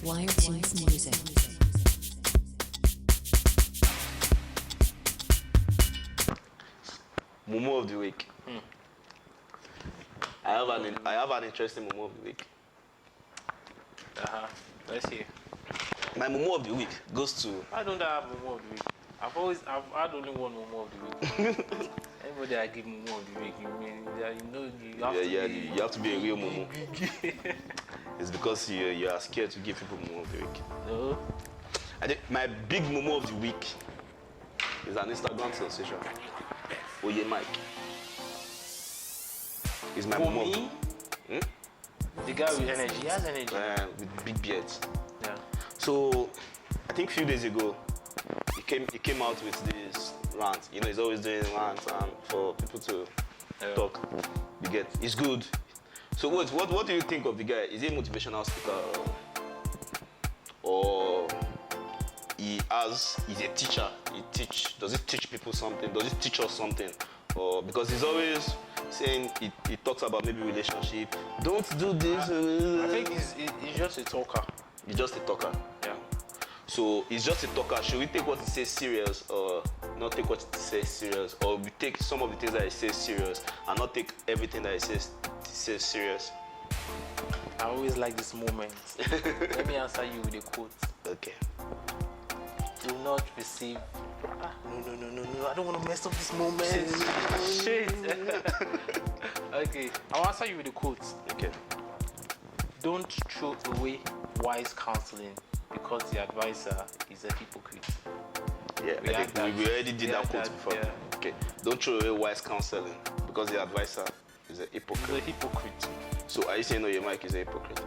Wiretunes Music. Mumu of the week. I have an interesting Mumu of the week. Let's see. My Mumu of the week goes to. I don't have Mumu of the week. I've had only one Mumu of the week. Anybody I give Mumu of the week, you have to be a real Mumu. It's because you are scared to give people Mumu of the week. No. I think my big Mumu of the week is an Instagram sensation. Oyemyyke. Is my Mumu. Me? The guy with energy. He has energy. With big beards. Yeah. So I think a few days ago, he came out with this rant. You know, he's always doing rants for people to talk. You get, it's good. So what do you think of the guy? Is he a motivational speaker or he's a teacher? Does he teach people something? Does he teach us something? Or because he's always saying he talks about maybe relationship. Don't do this. I think he's just a talker. He's just a talker. Yeah. So he's just a talker. Should we take what he says serious or not take what he says serious? Or we take some of the things that he says serious and not take everything that he says serious? I always like this moment. Let me answer you with a quote. Okay. Do not receive. No. I don't want to mess up this moment. Shit. Okay. I'll answer you with a quote. Okay. Don't throw away wise counseling because the advisor is a hypocrite. Yeah, I think we already did that quote before. Yeah. Okay. Don't throw away wise counseling because the advisor is a hypocrite. He's a hypocrite. So are you saying Oyemyyke is a hypocrite?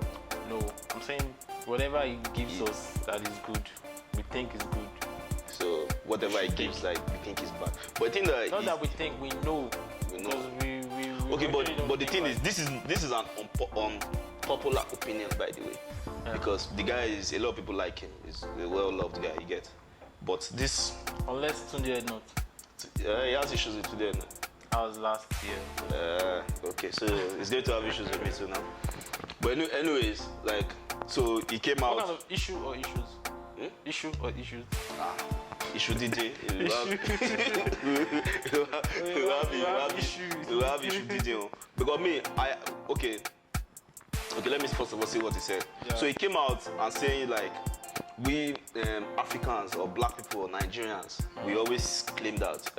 No, I'm saying whatever he gives us that is good, we think is good. So whatever he gives, like we think is bad. But I think that not that we think, we know. We know. We okay, but the thing is, this is an unpopular opinion, by the way, because the guy is, a lot of people like him. He's a well-loved guy, you get. But this, unless Tunde not. He has issues with today. No? That was last year. Okay, so he's going to have issues with me too now. But anyways, like, so he came out. What kind of issue or issues? Issue or issues? Issue DJ. You have issue DJ. Because me, okay, let me first of all see what he said. Yeah. So he came out and saying like, we Africans or black people or Nigerians, we always claim that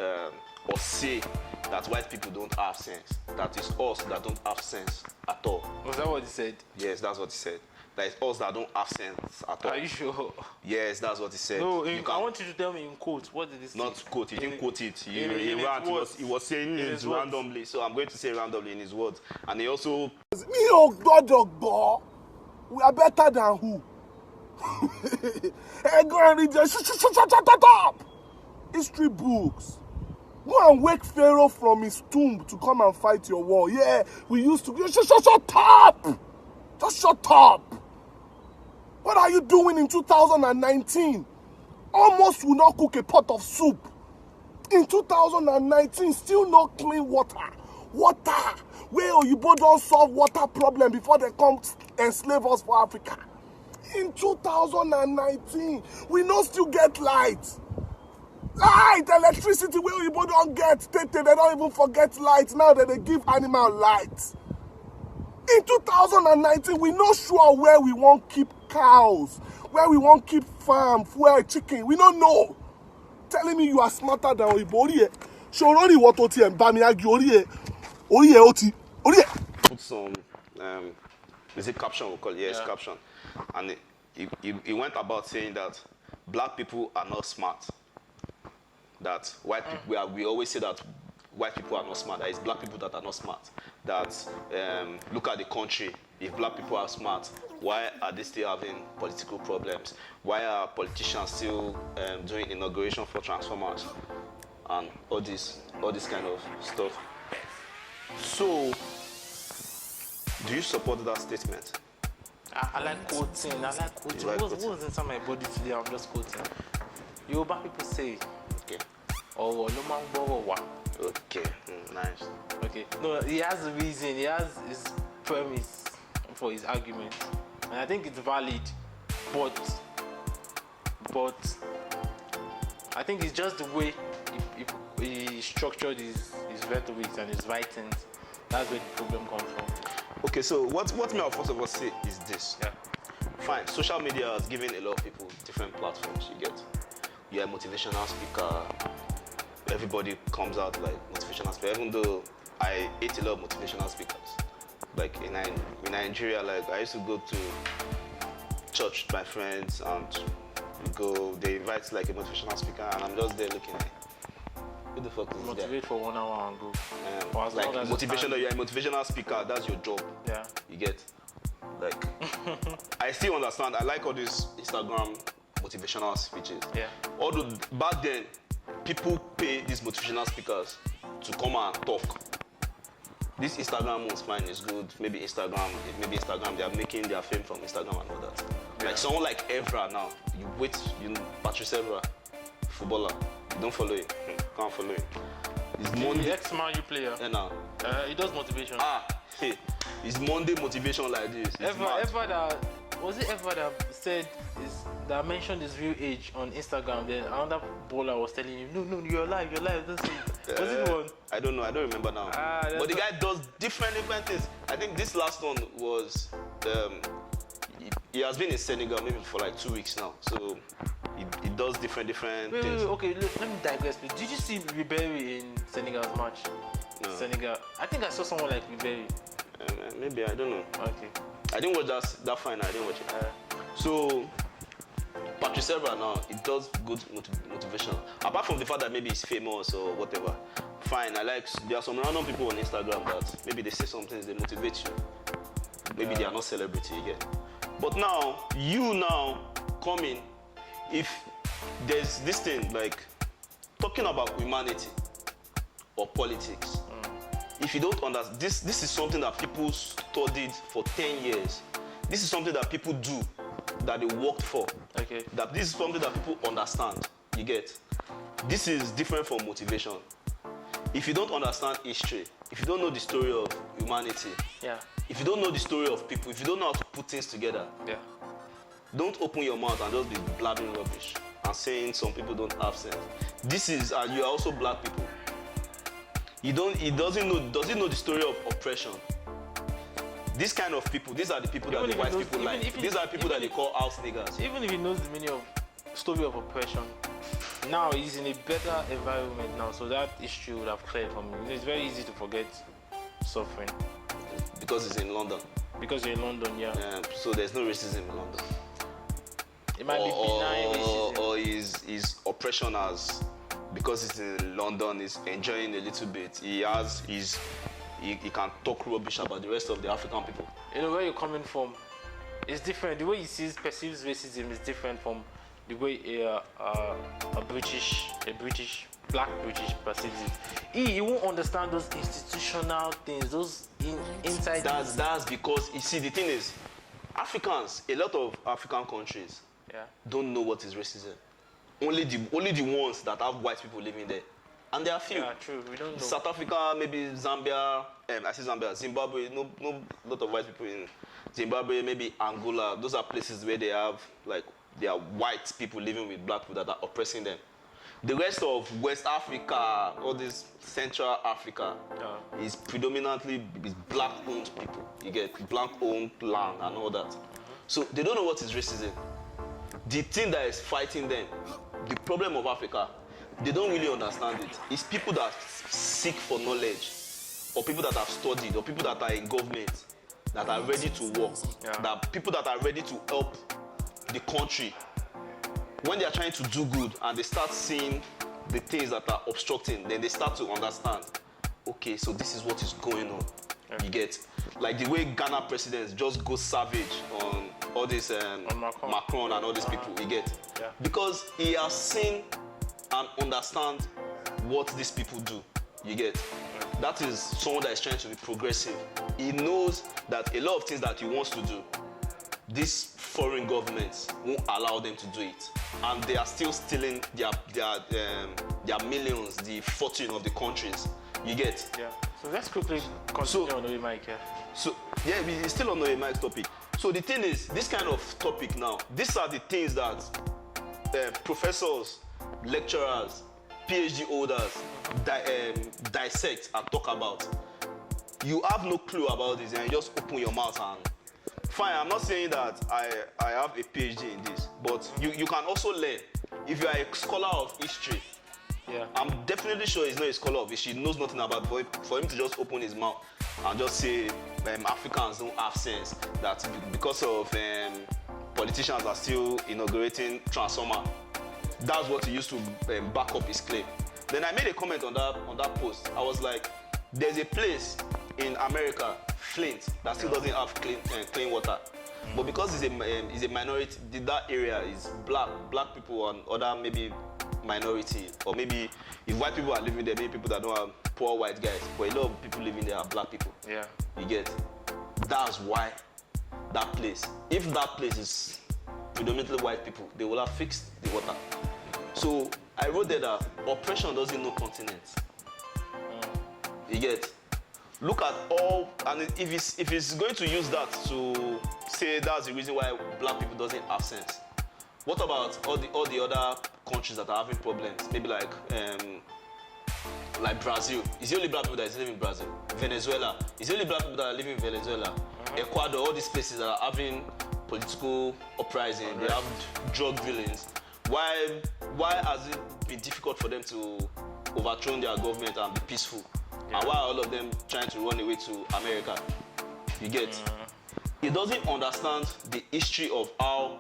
or say that white people don't have sense. That is us that don't have sense at all. Was that what he said? Yes, that's what he said. That is us that don't have sense at all. Are you sure? Yes, that's what he said. No, I want you to tell me in quote. What did he say? Not quote, he didn't quote it. He was saying it randomly. So I'm going to say randomly in his words. And he also... We are better than who? Hey, go and read your shut up! History books. Go and wake Pharaoh from his tomb to come and fight your war. Yeah, we used to... Shut up! Just shut up! What are you doing in 2019? Almost will not cook a pot of soup. In 2019, still no clean water. Water! Where Oyibo don't solve water problem before they come enslave us for Africa. In 2019, we no still get light. Light, electricity where Oyibo don't get. They don't even forget light. Now that they give animal light. In 2019, we not sure where we want keep cows, where we want keep farm, fuel, chicken. We don't know. Telling me you are smarter than Oyibo. Shoroni what oti and Bamiagi oti. Put some, is it caption we call it? Yes, caption. And he went about saying that black people are not smart. That white people, we always say that white people are not smart, that it's black people that are not smart. That look at the country, if black people are smart, why are they still having political problems? Why are politicians still doing inauguration for transformers and all this kind of stuff? So, do you support that statement? I like quoting. What was inside my body today? I'm just quoting. Yoruba people say, okay. Oh, Okay, nice. Okay, no, he has a reason, he has his premise for his argument, and I think it's valid. but I think it's just the way he structured his rhetoric and his writings. That's where the problem comes from. Okay, so what may I first of all say is this. Yeah. Fine, social media has given a lot of people different platforms, you get. You're a motivational speaker. Everybody comes out like motivational speaker, even though I hate a lot of motivational speakers. Like in Nigeria, like I used to go to church with my friends and they invite like a motivational speaker and I'm just there looking like, who the fuck is this guy? Motivate for 1 hour and go. Like motivational, you're a motivational speaker, that's your job. Yeah. You get? Like, I still understand, I like all these Instagram motivational speeches. Yeah. Although back then, people pay these motivational speakers to come and talk. This Instagram was fine, it's good. Maybe Instagram, they are making their fame from Instagram and all that. Yeah. Like someone like Evra now, Patrice Evra, footballer, you don't follow him, can't follow him. It's Monday. The ex-Man U player. Yeah, now. He does motivation. Hey, it's Monday motivation like this. Was it ever that said that mentioned his real age on Instagram? Then another bowler was telling him, no, you're alive, don't say it. Was it one? I don't know, I don't remember now. But the guy does different things. I think this last one was, he has been in Senegal maybe for like 2 weeks now. So he does different things. Wait, okay, let me digress, please. Did you see Ribéry in Senegal's match? No. Senegal. I think I saw someone like Ribéry. Maybe, I don't know. Okay. I didn't watch that final, I didn't watch it. So, Patrice Evra now, it does good motivation. Apart from the fact that maybe he's famous or whatever, fine, there are some random people on Instagram that maybe they say some things, they motivate you. Maybe they are not celebrity again. But now, you coming, if there's this thing like talking about humanity or politics, if you don't understand, this is something that people studied for 10 years. This is something that people do, that they worked for. Okay. That this is something that people understand. You get? This is different from motivation. If you don't understand history, if you don't know the story of humanity, if you don't know the story of people, if you don't know how to put things together, don't open your mouth and just be blabbing rubbish and saying some people don't have sense. This is, and you are also black people. Does he know the story of oppression? This kind of people, these are the people that the white people like. These are the people that they call house niggas. Even if he knows the meaning of story of oppression, now he's in a better environment now, so that issue would have cleared from him. It's very easy to forget suffering. Because he's in London. Because you're in London, yeah. So there's no racism in London. It might be benign racism. Or his oppression as, because he's in London, he's enjoying a little bit. He can talk rubbish about the rest of the African people. You know where you're coming from. It's different. The way he perceives racism is different from the way black British perceives it. He won't understand those institutional things, those inside. That's because you see, the thing is, Africans, a lot of African countries, don't know what is racism. Only the ones that have white people living there. And there are few. Yeah, true. We don't know. South Africa, maybe Zambia, Zimbabwe, no lot of white people in Zimbabwe, maybe Angola. Those are places where they have, like, there are white people living with black people that are oppressing them. The rest of West Africa, all this Central Africa, is predominantly black-owned people. You get black-owned land and all that. So they don't know what is racism. The thing that is fighting them, the problem of Africa, they don't really understand it. It's people that seek for knowledge, or people that have studied, or people that are in government, that are ready to work, that people that are ready to help the country. When they are trying to do good and they start seeing the things that are obstructing, then they start to understand, okay, so this is what is going on. You get? Like the way Ghana presidents just go savage on all this Macron and all these people, you get? Because he has seen and understand what these people do, you get? That is someone that is trying to be progressive. He knows that a lot of things that he wants to do, these foreign governments won't allow them to do it. And they are still stealing their millions, the fortune of the countries, you get? Yeah. So let's quickly continue on Oyemyyke. So, yeah, we're still on the Oyemyyke topic. So So the thing is, this kind of topic now, these are the things that professors, lecturers, PhD holders dissect and talk about. You have no clue about this and you just open your mouth and fine. I'm not saying that I have a PhD in this, but you can also learn. If you are a scholar of history, I'm definitely sure he's not a scholar of history. He knows nothing about it. For him to just open his mouth and just say Africans don't have sense, that because of politicians are still inaugurating transformer. That's what he used to back up his claim. Then I made a comment on that post. I was like, there's a place in America, Flint, that still doesn't have clean water. But because it's a minority, that area is black people and other maybe minority, or maybe if white people are living there, maybe people that don't have poor white guys. But a lot of people living there are black people. Yeah. You get? That's why that place, if that place is predominantly white people, they will have fixed the water. So I wrote there that oppression doesn't know continents. You get? Look at all, and if it's going to use that to say that's the reason why black people doesn't have sense, what about all the other countries that are having problems? Maybe like Brazil. It's the only black people that is living in Brazil. Venezuela. It's the only black people that are living in Venezuela. Ecuador, all these places that are having political uprising, they have drug dealings. Why has it been difficult for them to overthrow their government and be peaceful? And why are all of them trying to run away to America? You get? It doesn't understand the history of how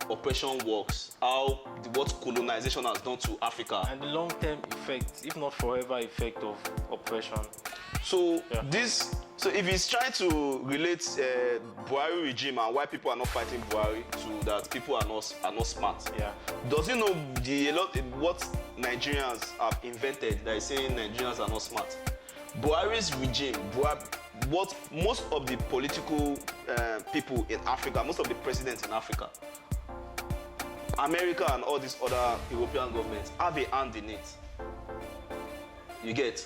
oppression works, what colonization has done to Africa. And the long-term effect, if not forever effect of oppression. So so if he's trying to relate Buhari regime and why people are not fighting Buhari to that people are not smart. Does he know what Nigerians have invented that is saying Nigerians are not smart? Buhari's regime, what most of the political people in Africa, most of the presidents in Africa, America and all these other European governments have a hand in it. You get?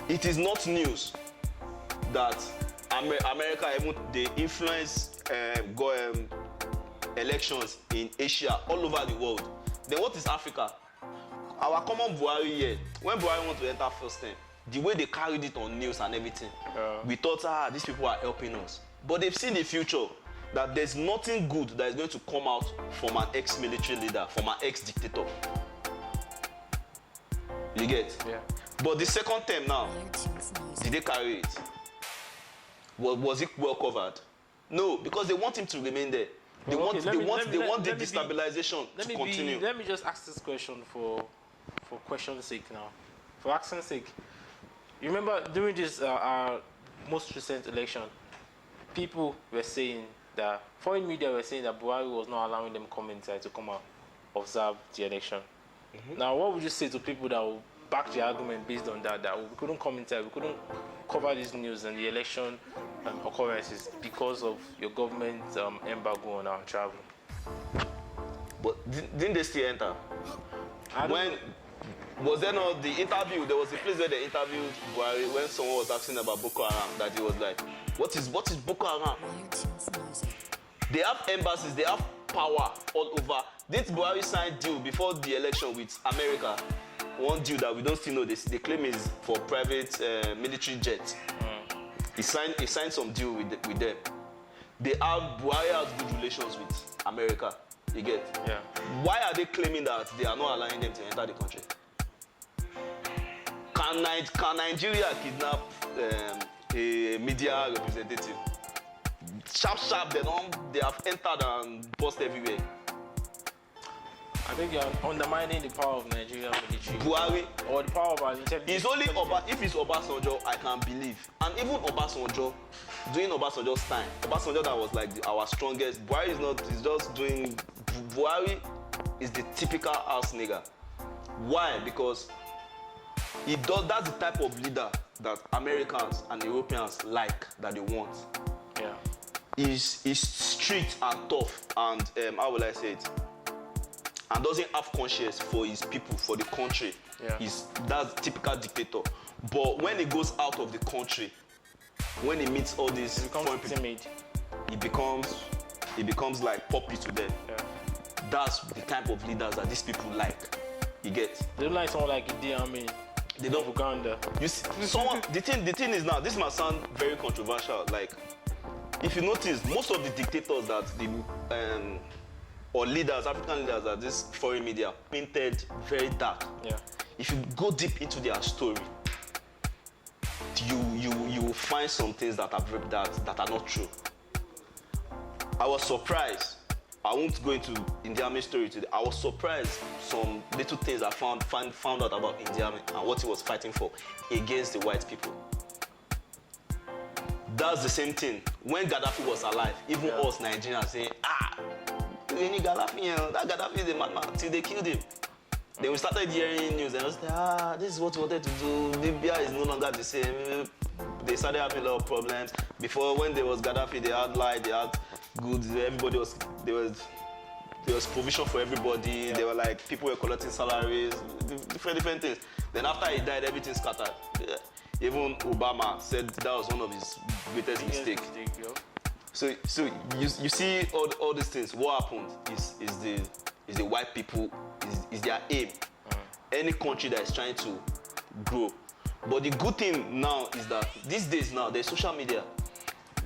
It is not news that America, even they influence elections in Asia, all over the world. Then what is Africa? Our common Buhari here, when Buhari wanted to enter first time, the way they carried it on news and everything, we thought, these people are helping us. But they've seen the future, that there's nothing good that is going to come out from an ex-military leader, from an ex-dictator. You get? But the second term now, did they carry it? Was it well covered? No, because they want him to remain there. They want the destabilization to continue. Let me just ask this question for question's sake now. For accent's sake, you remember during this our most recent election, people were saying that, foreign media were saying that Buhari was not allowing them come inside to come out observe the election. Now, what would you say to people that will back the argument based on that we couldn't come inside, we couldn't cover this news and the election occurrences because of your government's embargo on our travel? But didn't they still enter? Was there not the interview? There was a place where they interviewed Buhari when someone was asking about Boko Haram, that he was like, what is Boko Haram? They have embassies, they have power all over. Did Buhari sign deal before the election with America? One deal that we don't still know. They claim is for private military jets. He signed some deal with them. Buhari has good relations with America. You get? Yeah. Why are they claiming that they are not allowing them to enter the country? Can Nigeria kidnap a media representative? Sharp, they have entered and bust everywhere. I think you're undermining the power of Nigerian military. Buhari. Or the power of our intelligence. It's only if it's Obasanjo, I can believe. And even Obasanjo, during Obasanjo's time, Obasanjo that was like our strongest. Buhari is not, he's just doing, Buhari is the typical house nigger. Why? Because that's the type of leader that Americans and Europeans like, that they want. Yeah. He's strict and tough and, how will I say it? And doesn't have conscience for his people, for the country. Yeah. That's typical dictator. But when he goes out of the country, when he meets all these foreign people, it becomes like poppy to them. Yeah. That's the type of leaders that these people like. You get? They don't like someone like Idi Amin. They don't. Uganda. You see, someone. the thing is now. This might sound very controversial. Like, if you notice, most of the dictators that or leaders, African leaders, that this foreign media painted very dark. Yeah. If you go deep into their story, you will find some things that are not true. I was surprised. I won't go into Idi Amin's story today. I was surprised some little things I found out about Idi Amin and what he was fighting for against the white people. That's the same thing. When Gaddafi was alive, even us Nigerians saying, any Gaddafi, that Gaddafi is a madman, till they killed him. Then we started hearing news and I said, this is what we wanted to do. Libya is no longer the same. They started having a lot of problems. Before, when there was Gaddafi, they had light, they had goods, there was provision for everybody. Yeah. They were like, people were collecting salaries, different things. Then after he died, everything scattered. Yeah. Even Obama said that was one of his greatest mistakes. So you see all these things. What happened is the white people, is their aim. Any country that is trying to grow. But the good thing now is that these days now, there's social media.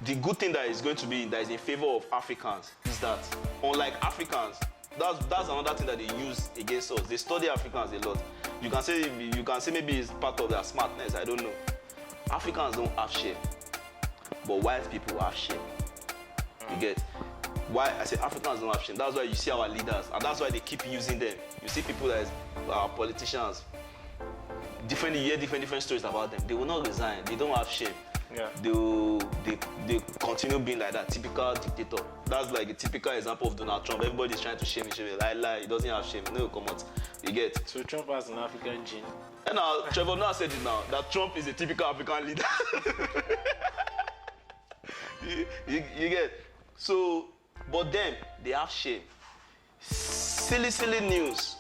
The good thing that is going to be, that is in favor of Africans, is that unlike Africans, that's another thing that they use against us. They study Africans a lot. You can say maybe it's part of their smartness, I don't know. Africans don't have shame, but white people have shame. You get? Why I say Africans don't have shame? That's why you see our leaders, and that's why they keep using them. You see people that are politicians, you hear different stories about them. They will not resign. They don't have shame. Yeah. They continue being like that typical dictator. That's like a typical example of Donald Trump. Everybody's trying to shame him. Lie. He doesn't have shame. No, come out. You get? So Trump has an African gene. And now Trevor now said it now that Trump is a typical African leader. you get? So, but then they have shame. Silly news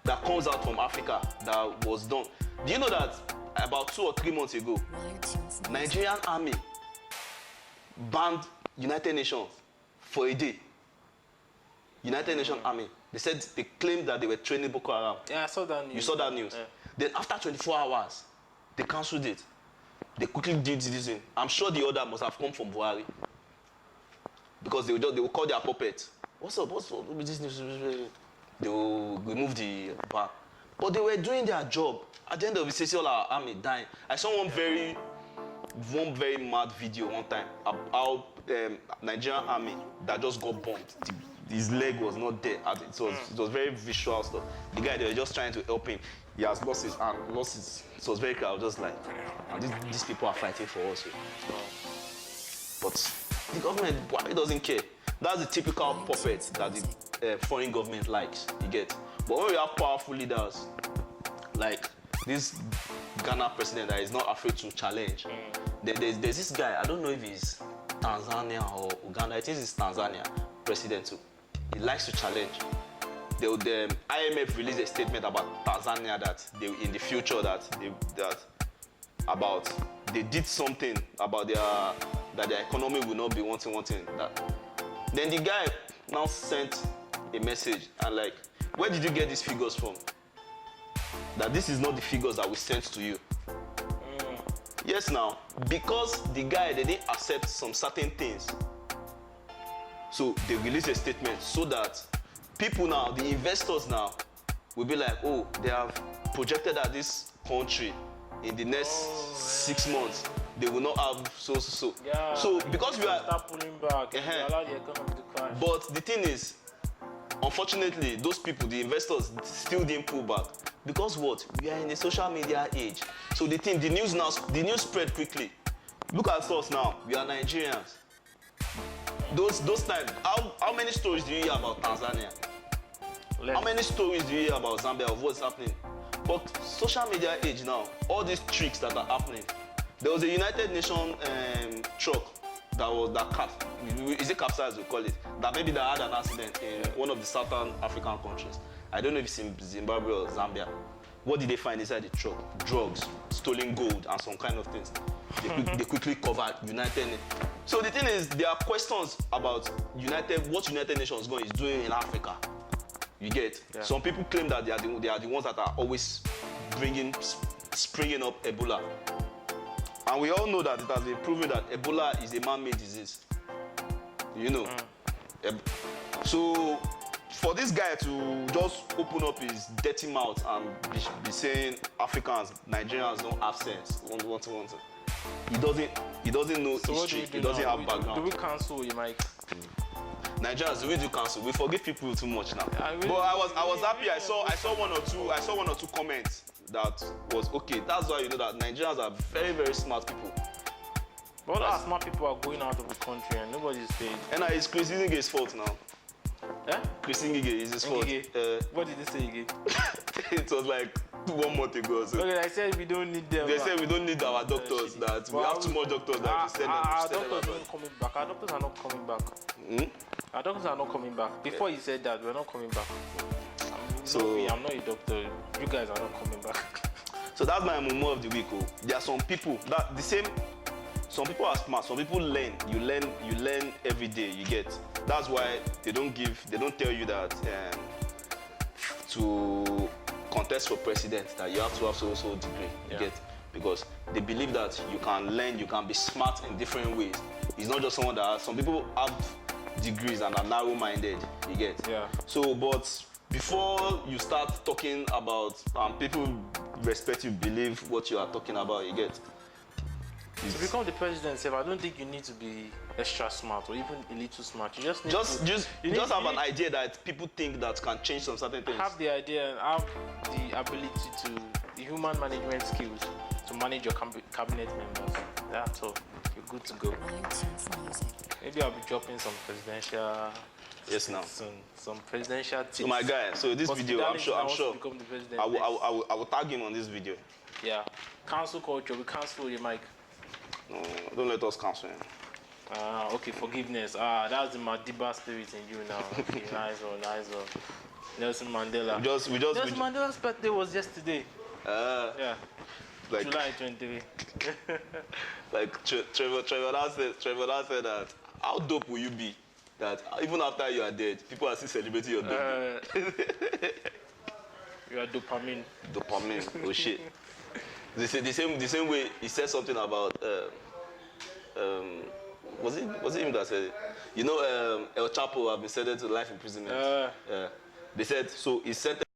that comes out from Africa that was done. Do you know that about 2 or 3 months ago, Nigerian army banned United Nations for a day? United Nations army. They claimed that they were training Boko Haram. Yeah, I saw that news. You saw that news? Yeah. Then after 24 hours, they cancelled it. They quickly did this thing. I'm sure the order must have come from Buhari. Because they will call their puppet. What's up with this news? They will remove the ban. But they were doing their job. At the end of it, they see all our army dying. I saw one very mad video one time about Nigerian army that just got bombed. His leg was not there. It was very visual stuff. The guy, they were just trying to help him. He has lost his arm, it was very clear. I was just like, these people are fighting for us. But the government, Buhari doesn't care. That's the typical puppet that the foreign government likes, you get. But when we have powerful leaders, like this Ghana president that is not afraid to challenge, there's this guy, I don't know if he's Tanzania or Uganda, I think it's Tanzania president too. He likes to challenge. The IMF released a statement about Tanzania that in the future they did something about that their economy will not be wanting that. Then the guy now sent a message and like, where did you get these figures from? That this is not the figures that we sent to you. Yes, now, because the guy, they didn't accept some certain things. So they released a statement so that people now, the investors now, will be like, oh, they have projected that this country in the next 6 months, they will not have so. Yeah, so because we are start pulling back, allow the economy to crash. But the thing is, unfortunately, those people, the investors, still didn't pull back. Because what? We are in a social media age. So the news spread quickly. Look at us now. We are Nigerians. Those times, how many stories do you hear about Tanzania? How many stories do you hear about Zambia of what's happening? But social media age now, all these tricks that are happening. There was a United Nations truck is it capsized we call it? That maybe that had an accident in one of the southern African countries. I don't know if it's in Zimbabwe or Zambia. What did they find inside the truck? Drugs, stolen gold, and some kind of things. They quickly covered So the thing is, there are questions about what United Nations is doing in Africa. You get? Yeah. Some people claim that they are the ones that are always springing up Ebola. And we all know that it has been proven that Ebola is a man-made disease. You know? So for this guy to just open up his dirty mouth and be saying Africans, Nigerians don't have sense, he doesn't know history. He doesn't have background. Do we cancel Oyemyyke? Nigerians, we do cancel. We forgive people too much now. But I was happy. I saw one or two comments that was okay. That's why you know that Nigerians are very, very smart people. But all our smart people are going out of the country and nobody's staying. And it's Chris Ngige's fault now. Eh? Chris Ngige is his fault. What did they say again? It was like 1 month ago. So. Okay, I said we don't need them. They said we don't need our doctors. That we have too much doctors. That we send them. Our doctors are not coming back. Our doctors are not coming back. Our doctors are not coming back. Before you said that, we're not coming back. I'm not a doctor. You guys are not coming back. So that's my Mumu of the week. Oh. There are some people that the same. Some people are smart. Some people learn. You learn every day. You get. That's why they don't tell you that to contest for president that you have to have so degree. You get. Because they believe that you can learn, you can be smart in different ways. It's not just someone that some people have degrees and are narrow-minded. You get. Yeah. So, but before you start talking about people respect you, believe what you are talking about. You get. To become the president, I don't think you need to be extra smart or even a little smart. You just need to have an idea that people think that can change some certain things. Have the idea and have the ability the human management skills to manage your cabinet members. That's all. You're good to go. Maybe I'll be dropping some presidential. Yes, now. Some presidential tips. So my guy, so this video, I'm sure. I will tag him on this video. Yeah. Cancel culture. We cancel Oyemyyke. No, don't let us cancel him. Okay, forgiveness. That's the Madiba spirit in you now. Okay, nice one. Nelson Mandela. Nelson Mandela's birthday was yesterday. Yeah. Like, July 23. Like Trevor said that. How dope will you be that even after you are dead, people are still celebrating your death? You are dopamine. Dopamine. Oh shit. The same way he said something about was it him that said it? You know El Chapo have been sentenced to life imprisonment. They said so he sentenced